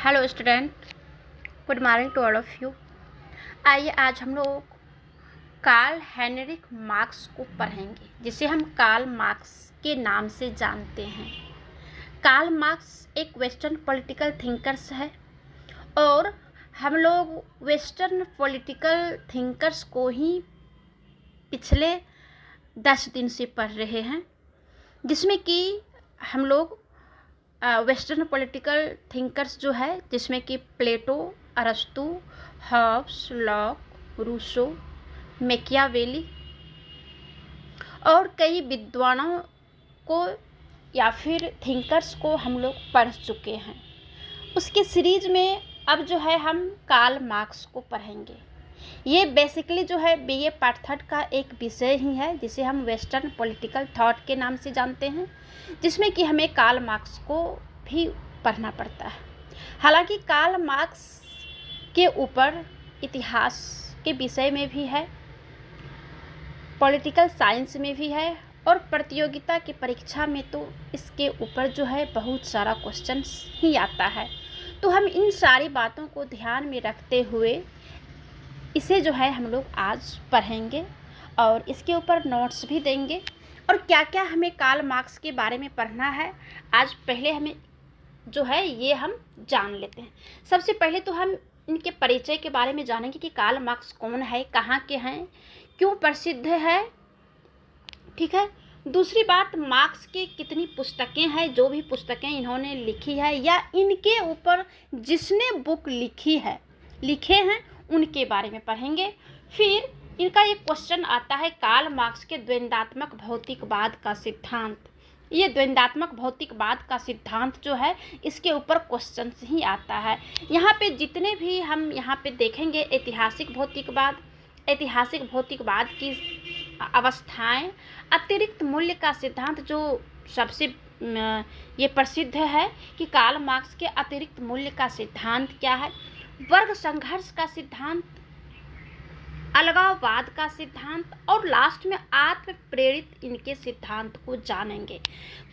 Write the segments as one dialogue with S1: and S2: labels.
S1: Hello student, good morning to all of you. आइए आज हम लोग कार्ल हेनरिक मार्क्स को पढ़ेंगे, जिसे हम कार्ल मार्क्स के नाम से जानते हैं। कार्ल मार्क्स एक वेस्टर्न पॉलिटिकल थिंकर्स है और हम लोग वेस्टर्न पॉलिटिकल थिंकर्स को ही पिछले 10 दिन से पढ़ रहे हैं, जिसमें कि हम लोग वेस्टर्न पॉलिटिकल थिंकर्स जो है, जिसमें कि प्लेटो, अरस्तु, हॉब्स, लॉक, रूसो, मैकियावेली और कई विद्वानों को या फिर थिंकर्स को हम लोग पढ़ चुके हैं। उसके सीरीज में अब जो है हम कार्ल मार्क्स को पढ़ेंगे। ये बेसिकली जो है बीए पार्ट 3 का एक विषय ही है, जिसे हम वेस्टर्न पॉलिटिकल थॉट के नाम से जानते हैं, जिसमें कि हमें कार्ल मार्क्स को भी पढ़ना पड़ता है। हालांकि कार्ल मार्क्स के ऊपर इतिहास के विषय में भी है, पॉलिटिकल साइंस में भी है और प्रतियोगिता की परीक्षा में तो इसके ऊपर जो है बहुत सारा क्वेश्चंस ही आता है। तो हम इन सारी बातों को ध्यान में रखते हुए इसे जो है हम लोग आज पढ़ेंगे और इसके ऊपर नोट्स भी देंगे। और क्या क्या हमें कार्ल मार्क्स के बारे में पढ़ना है, आज पहले हमें जो है ये हम जान लेते हैं। सबसे पहले तो हम इनके परिचय के बारे में जानेंगे कि कार्ल मार्क्स कौन है, कहाँ के हैं, क्यों प्रसिद्ध है, ठीक है। दूसरी बात, मार्क्स की कितनी पुस्तकें हैं, जो भी पुस्तकें इन्होंने लिखी है या इनके ऊपर जिसने बुक लिखे हैं उनके बारे में पढ़ेंगे। फिर इनका एक क्वेश्चन आता है, कार्ल मार्क्स के द्वंद्वात्मक भौतिकवाद का सिद्धांत। ये द्वंद्वात्मक भौतिकवाद का सिद्धांत जो है, इसके ऊपर क्वेश्चंस ही आता है। यहाँ पे जितने भी हम यहाँ पे देखेंगे, ऐतिहासिक भौतिकवाद की अवस्थाएं, अतिरिक्त मूल्य का सिद्धांत जो सबसे ये प्रसिद्ध है कि कार्ल मार्क्स के अतिरिक्त मूल्य का सिद्धांत क्या है, वर्ग संघर्ष का सिद्धांत, अलगाववाद का सिद्धांत और लास्ट में आत्म प्रेरित इनके सिद्धांत को जानेंगे।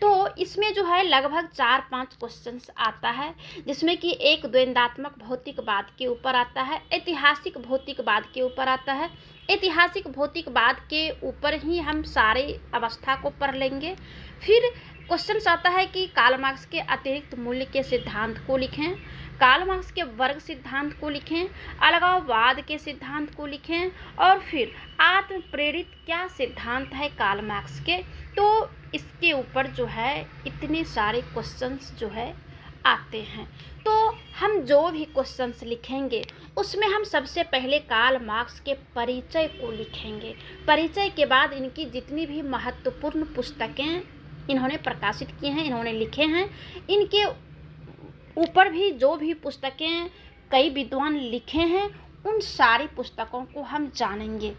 S1: तो इसमें जो है लगभग 4-5 क्वेश्चंस आता है, जिसमें कि एक द्वंद्वात्मक भौतिकवाद के ऊपर आता है, ऐतिहासिक भौतिकवाद के ऊपर आता है। ऐतिहासिक भौतिकवाद के ऊपर ही हम सारे अवस्था को पढ़ लेंगे। फिर क्वेश्चंस आता है कि कार्ल मार्क्स के अतिरिक्त मूल्य के सिद्धांत को लिखें, कार्ल मार्क्स के वर्ग सिद्धांत को लिखें, अलगाववाद के सिद्धांत को लिखें और फिर आत्म प्रेरित क्या सिद्धांत है कार्ल मार्क्स के। तो इसके ऊपर जो है इतने सारे क्वेश्चंस जो है आते हैं। तो हम जो भी क्वेश्चंस लिखेंगे उसमें हम सबसे पहले कार्ल मार्क्स के परिचय को लिखेंगे। परिचय के बाद इनकी जितनी भी महत्वपूर्ण पुस्तकें इन्होंने प्रकाशित की हैं, इन्होंने लिखे हैं, इनके ऊपर भी जो भी पुस्तकें कई विद्वान लिखे हैं, उन सारी पुस्तकों को हम जानेंगे।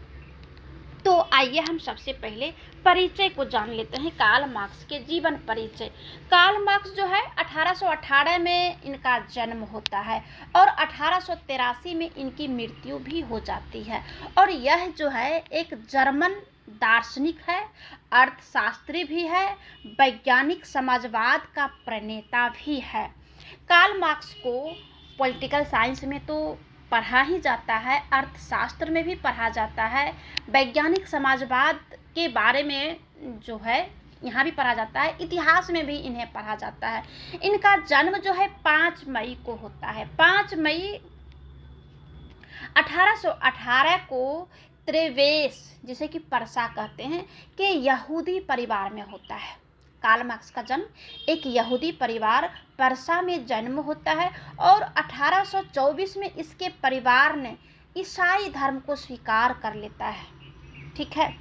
S1: तो आइए हम सबसे पहले परिचय को जान लेते हैं, कार्ल मार्क्स के जीवन परिचय। कार्ल मार्क्स जो है 1818 में इनका जन्म होता है और 1883 में इनकी मृत्यु भी हो जाती है। और यह जो है एक जर्मन दार्शनिक है, अर्थशास्त्री भी है, वैज्ञानिक समाजवाद का प्रणेता भी है। कार्ल मार्क्स को पॉलिटिकल साइंस में तो पढ़ा ही जाता है, अर्थशास्त्र में भी पढ़ा जाता है, वैज्ञानिक समाजवाद के बारे में जो है यहाँ भी पढ़ा जाता है, इतिहास में भी इन्हें पढ़ा जाता है। इनका जन्म जो है 5 मई को होता है। 5 मई 1818 को त्रेवेस, जिसे कि परसा कहते हैं, के यहूदी परिवार में होता है। कार्ल मार्क्स का जन्म एक यहूदी परिवार परसा में जन्म होता है और 1824 में इसके परिवार ने ईसाई धर्म को स्वीकार कर लेता है, ठीक है।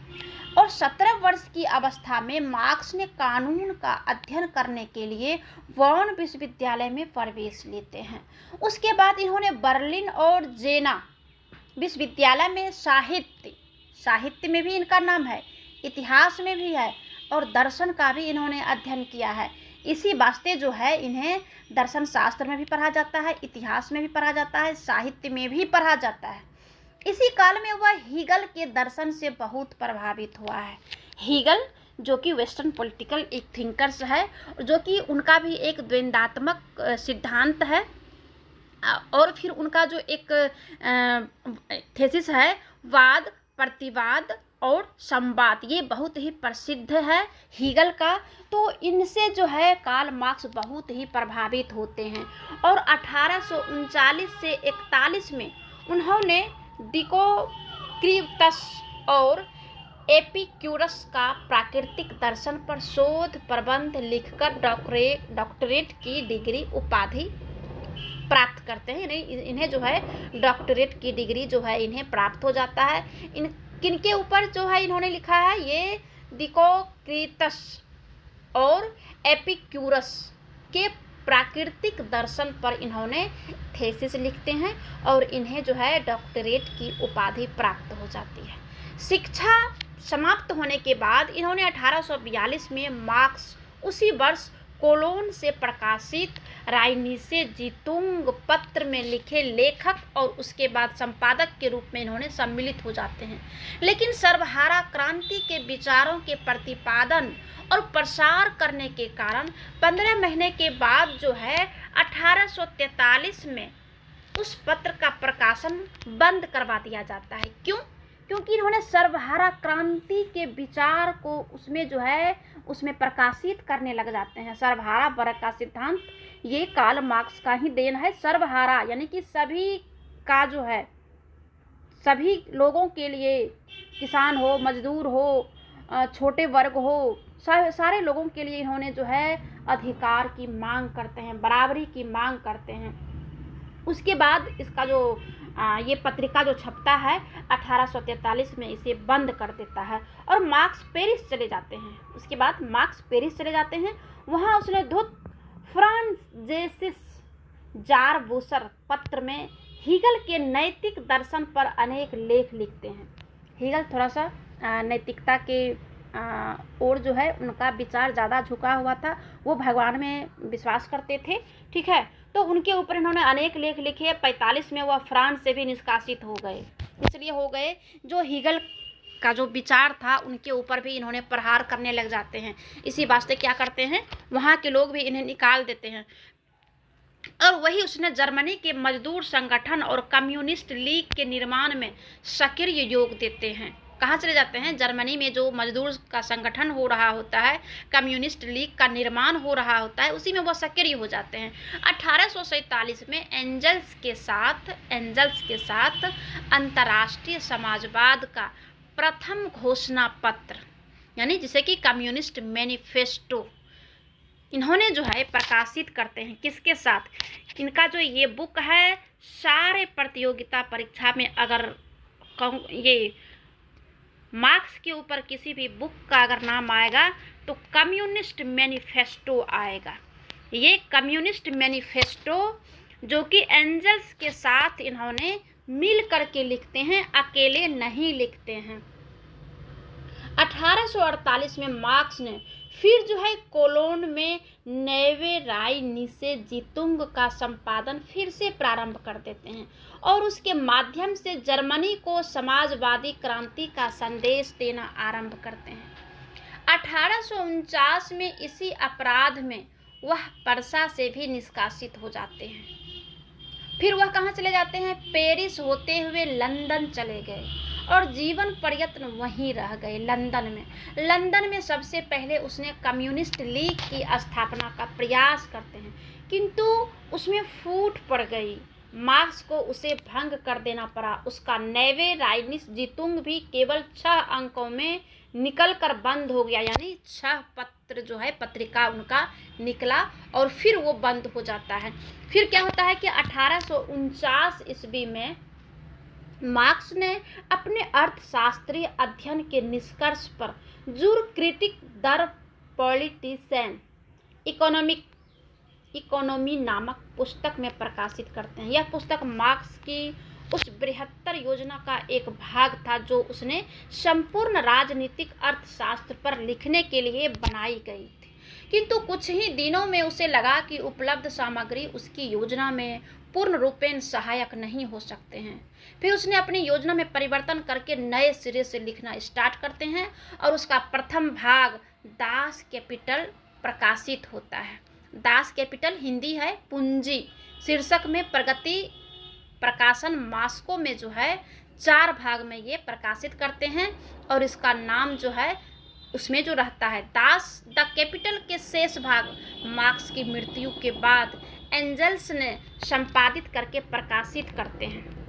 S1: और 17 वर्ष की अवस्था में मार्क्स ने कानून का अध्ययन करने के लिए बॉन विश्वविद्यालय में प्रवेश लेते हैं। उसके बाद इन्होंने बर्लिन और जेना विश्वविद्यालय में साहित्य में भी इनका नाम है, इतिहास में भी है और दर्शन का भी इन्होंने अध्ययन किया है। इसी वास्ते जो है इन्हें दर्शन शास्त्र में भी पढ़ा जाता है, इतिहास में भी पढ़ा जाता है, साहित्य में भी पढ़ा जाता है। इसी काल में वह हीगल के दर्शन से बहुत प्रभावित हुआ है। हीगल जो कि वेस्टर्न पॉलिटिकल एक थिंकर्स है, जो कि उनका भी एक द्वंद्वात्मक सिद्धांत है, और फिर उनका जो एक थेसिस है, वाद, प्रतिवाद और संवाद, ये बहुत ही प्रसिद्ध है हीगल का। तो इनसे जो है कार्ल मार्क्स बहुत ही प्रभावित होते हैं और 1839 से 41 में उन्होंने डिमोक्रिटस और एपिक्यूरस का प्राकृतिक दर्शन पर शोध प्रबंध लिखकर डॉक्टरेट की डिग्री उपाधि प्राप्त करते हैं। इन्हें जो है डॉक्टरेट की डिग्री जो है इन्हें प्राप्त हो जाता है। किनके ऊपर जो है इन्होंने लिखा है, ये डिमोक्रिटस और एपिक्यूरस के प्राकृतिक दर्शन पर इन्होंने थेसिस लिखते हैं और इन्हें जो है डॉक्टरेट की उपाधि प्राप्त हो जाती है। शिक्षा समाप्त होने के बाद इन्होंने 1842 में मार्क्स उसी वर्ष कोलोन से प्रकाशित राइनीसे जीतुंग पत्र में लिखे लेखक और उसके बाद संपादक के रूप में इन्होंने सम्मिलित हो जाते हैं। लेकिन सर्वहारा क्रांति के विचारों के प्रतिपादन और प्रसार करने के कारण 15 महीने के बाद जो है 1843 में उस पत्र का प्रकाशन बंद करवा दिया जाता है। क्यों? क्योंकि इन्होंने सर्वहारा क्रांति के विचार को उसमें जो है उसमें प्रकाशित करने लग जाते हैं। सर्वहारा वर्ग का सिद्धांत ये कार्ल मार्क्स का ही देन है। सर्वहारा यानी कि सभी का जो है, सभी लोगों के लिए, किसान हो, मजदूर हो, छोटे वर्ग हो, सारे लोगों के लिए इन्होंने जो है अधिकार की मांग करते हैं, बराबरी की मांग करते हैं। उसके बाद इसका जो ये पत्रिका जो छपता है 1843 में इसे बंद कर देता है और मार्क्स पेरिस चले जाते हैं। उसके बाद मार्क्स पेरिस चले जाते हैं। वहाँ उसने धुत फ्रांजेसिस जारबूसर पत्र में हीगल के नैतिक दर्शन पर अनेक लेख लिखते हैं। हीगल थोड़ा सा नैतिकता के और जो है उनका विचार ज़्यादा झुका हुआ था, वो भगवान में विश्वास करते थे, ठीक है। तो उनके ऊपर इन्होंने अनेक लेख लिखे। 45 में वह फ्रांस से भी निष्कासित हो गए। इसलिए हो गए जो हीगल का जो विचार था उनके ऊपर भी इन्होंने प्रहार करने लग जाते हैं। इसी वास्ते क्या करते हैं, वहाँ के लोग भी इन्हें निकाल देते हैं। और वही उसने जर्मनी के मजदूर संगठन और कम्युनिस्ट लीग के निर्माण में सक्रिय योग देते हैं। कहाँ चले जाते हैं? जर्मनी में जो मजदूर का संगठन हो रहा होता है, कम्युनिस्ट लीग का निर्माण हो रहा होता है, उसी में वो सक्रिय हो जाते हैं। 1847 में एंजल्स के साथ अंतर्राष्ट्रीय समाजवाद का प्रथम घोषणा पत्र यानी जिसे कि कम्युनिस्ट मैनिफेस्टो इन्होंने जो है प्रकाशित करते हैं। किसके साथ? इनका जो ये बुक है, सारे प्रतियोगिता परीक्षा में अगर ये मार्क्स के ऊपर किसी भी बुक का अगर नाम आएगा तो कम्युनिस्ट मैनिफेस्टो आएगा। ये कम्युनिस्ट मैनिफेस्टो जो कि एंजल्स के साथ इन्होंने मिल करके लिखते हैं, अकेले नहीं लिखते हैं। 1848 में मार्क्स ने फिर जो है कोलोन में नैवे राइनीसे जीतुंग का संपादन फिर से प्रारंभ कर देते हैं और उसके माध्यम से जर्मनी को समाजवादी क्रांति का संदेश देना आरंभ करते हैं। 1849 में इसी अपराध में वह परसा से भी निष्कासित हो जाते हैं। फिर वह कहाँ चले जाते हैं? पेरिस होते हुए लंदन चले गए और जीवन प्रयत्न वहीं रह गए लंदन में सबसे पहले उसने कम्युनिस्ट लीग की स्थापना का प्रयास करते हैं, किंतु उसमें फूट पड़ गई। मार्क्स को उसे भंग कर देना पड़ा। उसका नैवे राइनिस जीतुंग भी केवल 6 अंकों में निकल कर बंद हो गया, यानी 6 पत्र जो है पत्रिका उनका निकला और फिर वो बंद हो जाता है। फिर क्या होता है कि 1849 ईस्वी में मार्क्स ने अपने अर्थशास्त्रीय अध्ययन के निष्कर्ष पर जूर क्रिटिक दर पॉलिटिशियन इकोनॉमी नामक पुस्तक में प्रकाशित करते हैं। यह पुस्तक मार्क्स की उस बृहत्तर योजना का एक भाग था जो उसने संपूर्ण राजनीतिक अर्थशास्त्र पर लिखने के लिए बनाई गई थी, किंतु कुछ ही दिनों में उसे लगा कि उपलब्ध सामग्री उसकी योजना में पूर्ण रूपेण सहायक नहीं हो सकते हैं। फिर उसने अपनी योजना में परिवर्तन करके नए सिरे से लिखना स्टार्ट करते हैं और उसका प्रथम भाग दास कैपिटल प्रकाशित होता है। दास कैपिटल हिंदी है पूंजी, शीर्षक में प्रगति प्रकाशन मास्को में जो है 4 भाग में ये प्रकाशित करते हैं और इसका नाम जो है उसमें जो रहता है दास द कैपिटल के शेष भाग मार्क्स की मृत्यु के बाद एंजल्स ने संपादित करके प्रकाशित करते हैं।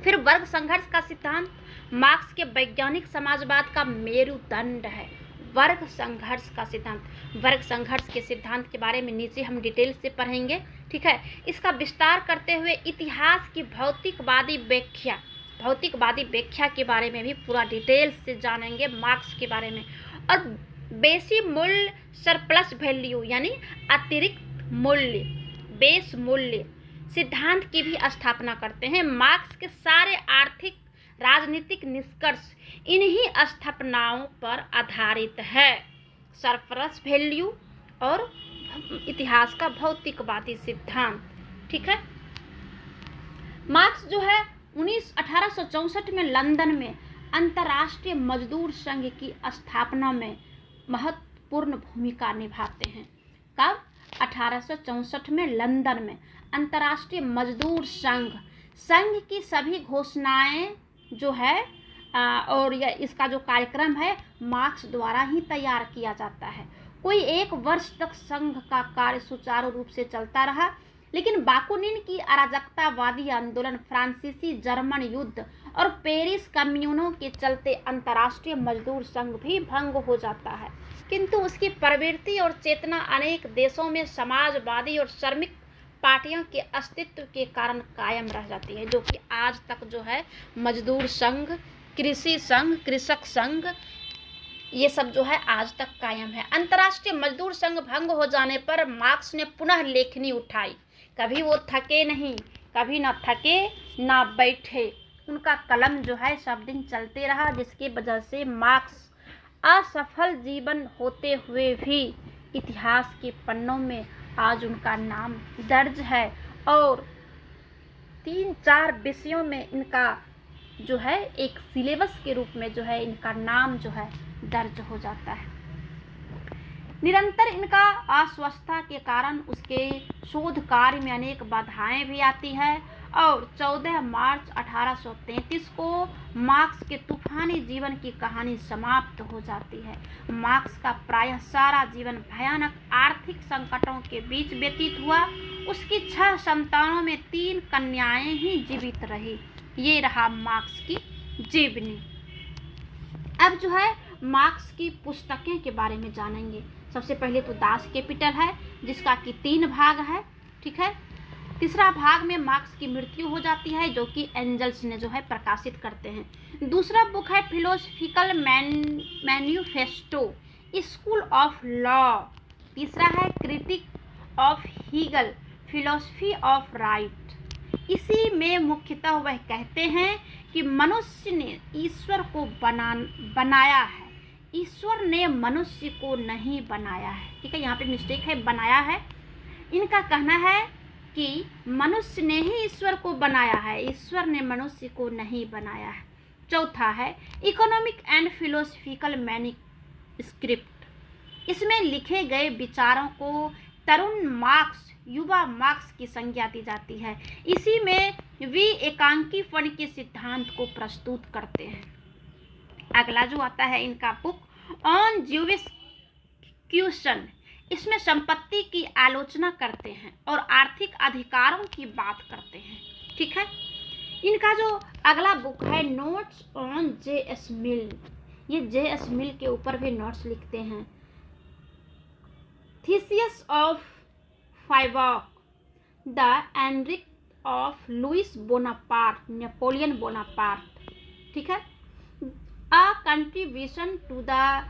S1: फिर वर्ग संघर्ष का सिद्धांत मार्क्स के वैज्ञानिक समाजवाद का मेरुदंड है। वर्ग संघर्ष का सिद्धांत, वर्ग संघर्ष के सिद्धांत के बारे में नीचे हम डिटेल से पढ़ेंगे, ठीक है। इसका विस्तार करते हुए इतिहास की भौतिकवादी व्याख्या के बारे में भी पूरा डिटेल से जानेंगे मार्क्स के बारे में। और बेसी मूल्य सरप्लस वैल्यू यानी अतिरिक्त मूल्य, बेस मूल्य सिद्धांत की भी स्थापना करते हैं। मार्क्स के सारे आर्थिक राजनीतिक निष्कर्ष इन्हीं स्थापनाओं पर आधारित है। सरप्लस वैल्यू और इतिहास का भौतिकवादी सिद्धांत, ठीक है। मार्क्स जो है 1864 में लंदन में अंतर्राष्ट्रीय मजदूर संघ की स्थापना में महत्वपूर्ण भूमिका निभाते हैं। कब? 1864 में लंदन में अंतर्राष्ट्रीय मजदूर संघ की सभी घोषणाएं जो है और इसका जो कार्यक्रम है मार्क्स द्वारा ही तैयार किया जाता है। कोई 1 वर्ष तक संघ का कार्य सुचारू रूप से चलता रहा, लेकिन बाकुनिन की अराजकतावादी आंदोलन, फ्रांसीसी जर्मन युद्ध और पेरिस कम्यूनों के चलते अंतर्राष्ट्रीय मजदूर संघ भी भंग हो जाता है। किंतु उसकी प्रवृत्ति और चेतना अनेक देशों में समाजवादी और श्रमिक पार्टियों के अस्तित्व के कारण कायम रह जाती है, जो कि आज तक जो है मजदूर संघ, कृषि संघ, कृषक संघ, ये सब जो है आज तक कायम है। अंतर्राष्ट्रीय मजदूर संघ भंग हो जाने पर मार्क्स ने पुनः लेखनी उठाई। कभी वो थके नहीं, कभी न थके न बैठे, उनका कलम जो है सब दिन चलते रहा, जिसकी वजह से मार्क्स असफल जीवन होते हुए भी इतिहास के पन्नों में आज उनका नाम दर्ज है और 3-4 विषयों में इनका जो है एक सिलेबस के रूप में जो है इनका नाम जो है दर्ज हो जाता है। निरंतर इनका अस्वस्थता के कारण उसके शोध कार्य में अनेक बाधाएं भी आती है और 14 मार्च 1833 को मार्क्स के तूफानी जीवन की कहानी समाप्त हो जाती है। मार्क्स का प्रायः सारा जीवन भयानक आर्थिक संकटों के बीच व्यतीत हुआ। उसकी 6 संतानों में 3 कन्याएं ही जीवित रही। ये रहा मार्क्स की जीवनी। अब जो है मार्क्स की पुस्तकें के बारे में जानेंगे। सबसे पहले तो दास कैपिटल है, जिसका कि 3 भाग है, ठीक है। तीसरा भाग में मार्क्स की मृत्यु हो जाती है, जो कि एंजल्स ने जो है प्रकाशित करते हैं। दूसरा बुक है philosophical manifesto, school of law. तीसरा है critique of Hegel, philosophy of right. इसी में मुख्यतः वह कहते हैं कि मनुष्य ने ईश्वर को बनाया है, ईश्वर ने मनुष्य को नहीं बनाया है, ठीक है। यहाँ पे मिस्टेक है, बनाया है। इनका कहना है कि मनुष्य ने ही ईश्वर को बनाया है, ईश्वर ने मनुष्य को नहीं बनाया है। चौथा है इकोनॉमिक एंड फिलोसफिकल मैन्युस्क्रिप्ट। इसमें लिखे गए विचारों को तरुण मार्क्स, युवा मार्क्स की संज्ञा दी जाती है। इसी में वे एकांकीपन के सिद्धांत को प्रस्तुत करते हैं। अगला जो आता है इनका बुक ऑन ज्यूविश क्वेश्चन, इसमें संपत्ति की आलोचना करते हैं और आर्थिक अधिकारों की बात करते हैं, ठीक है। इनका जो अगला बुक है नोट्स ऑन जे.एस. मिल, ये जे.एस. मिल के ऊपर भी नोट्स लिखते हैं। थीसिस ऑफ फाइवॉक, द एनरिक of Louis Bonaparte, Napoleon Bonaparte, ठीक है। A contribution to the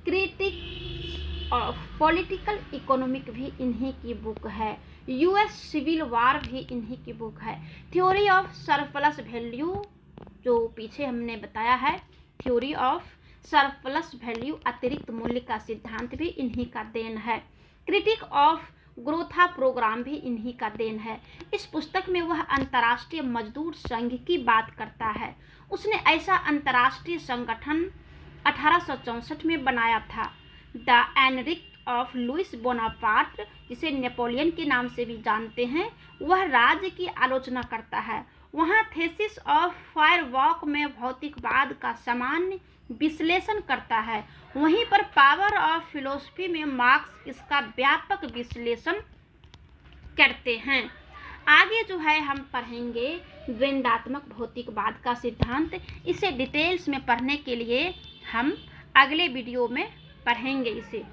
S1: critics of political economic भी इन्हीं की बुक है। US सिविल वार भी इन्हीं की बुक है। थ्योरी ऑफ सरप्लस वैल्यू, जो पीछे हमने बताया है, थ्योरी ऑफ सरप्लस वैल्यू, अतिरिक्त मूल्य का सिद्धांत भी इन्हीं का देन है। क्रिटिक ऑफ ग्रोथा प्रोग्राम भी इन्हीं का देन है। इस पुस्तक में वह अंतर्राष्ट्रीय मजदूर संघ की बात करता है। उसने ऐसा अंतर्राष्ट्रीय संगठन 1864 में बनाया था, द एनरिक ऑफ लुइस बोनापार्ट, जिसे नेपोलियन के नाम से भी जानते हैं, वह राज्य की आलोचना करता है। वहाँ थेसिस ऑफ फायरवॉक में भौतिकवाद का सामान्य विश्लेषण करता है। वहीं पर पावर ऑफ फिलोसफी में मार्क्स इसका व्यापक विश्लेषण करते हैं। आगे जो है हम पढ़ेंगे द्वंद्वात्मक भौतिकवाद का सिद्धांत। इसे डिटेल्स में पढ़ने के लिए हम अगले वीडियो में पढ़ेंगे इसे।